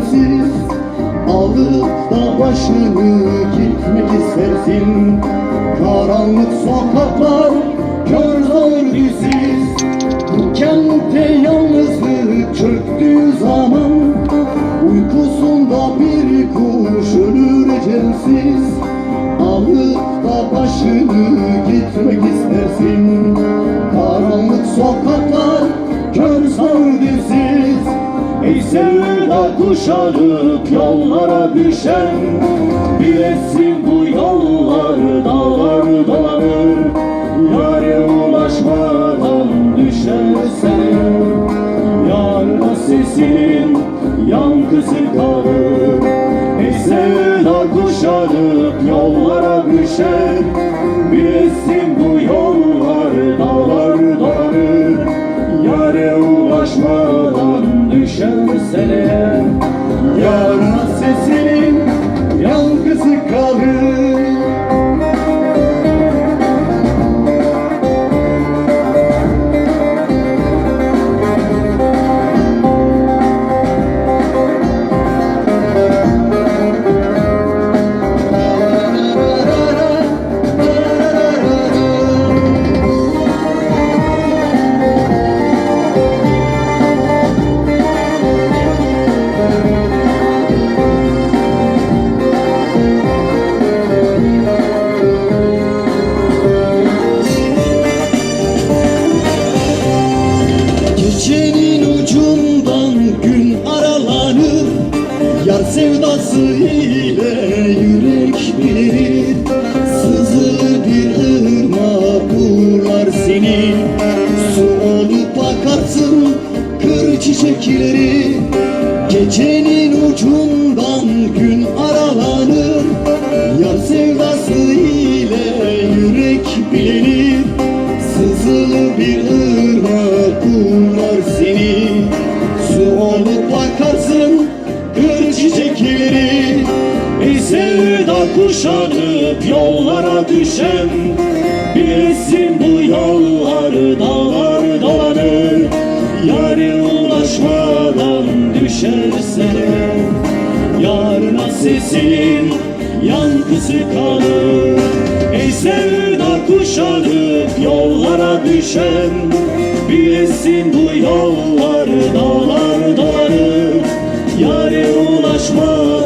sensiz. Alıp da başını gitmek istersin. Karanlık sokaklar, kör zor düzsiz. Bu kentte yalnızlık çöktüğü zaman, uykusunda bir kuş ölür ecelsiz. Alıp da başını gitmek istersin. Karanlık sokaklar, kör zor düzsiz. Ey sevda kuşanıp yollara düşen, bilesin bu yollar dağlar dolanır. Yâre ulaşmadan düşersen, yarına sesin yankısı kalır. Ey sevda kuşanıp yollara düşen, bilesin bu yollar dağlar dolanır. Yâre ulaşmadan düşersen eğer, yarına sesinin yankısı kalır. Gecenin ucundan gün aralanır, yar sevdası ile yürek bilir. Sızılı bir ırmak uğurlar seni, su olup akarsın kır çiçekleri. Gecenin ucundan gün aralanır, yar sevdası ile yürek bilir. Sızılı bir ırmak uğurlar seni, su olup akarsın kır çiçekleri. Ey sevda kuşanıp yollara düşen, bilesin bu yollar dağlar dolanır. Yâre ulaşmadan düşersen, yarına sesin yankısı kalır. Ey sevda kuşanıp yollara düşen, bilesin bu yollar dağlar dolanır. Yâre ulaşmadan